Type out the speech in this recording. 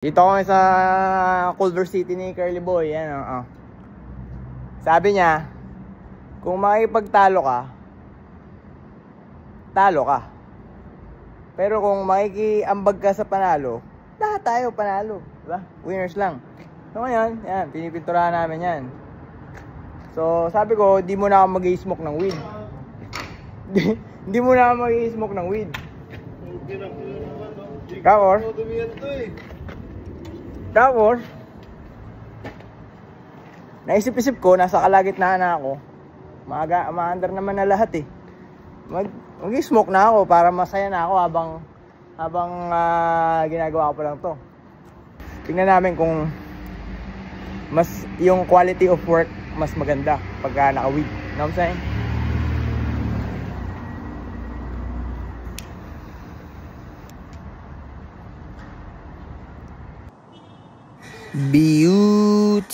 Dito kami sa Culver City ni Curly Boy. Yan, Sabi niya, kung makikipagtalo ka, talo ka. Pero kung makikiambag ka sa panalo, lahat tayo panalo. Diba? Winners lang. So ngayon, yan, pinipinturahan namin yan. So sabi ko, di mo na ako mag-i-smoke ng weed. Hindi mo na ako mag-i-smoke ng weed. Tapos, naisip-isip ko, nasa kalagitnaan na ako. Ma-under naman na lahat eh. Mag-smoke na ako para masaya na ako habang ginagawa ko pa lang to. Tingnan namin kung mas yung quality of work mas maganda pagka naka-weed. You know what I'm saying? Beautiful.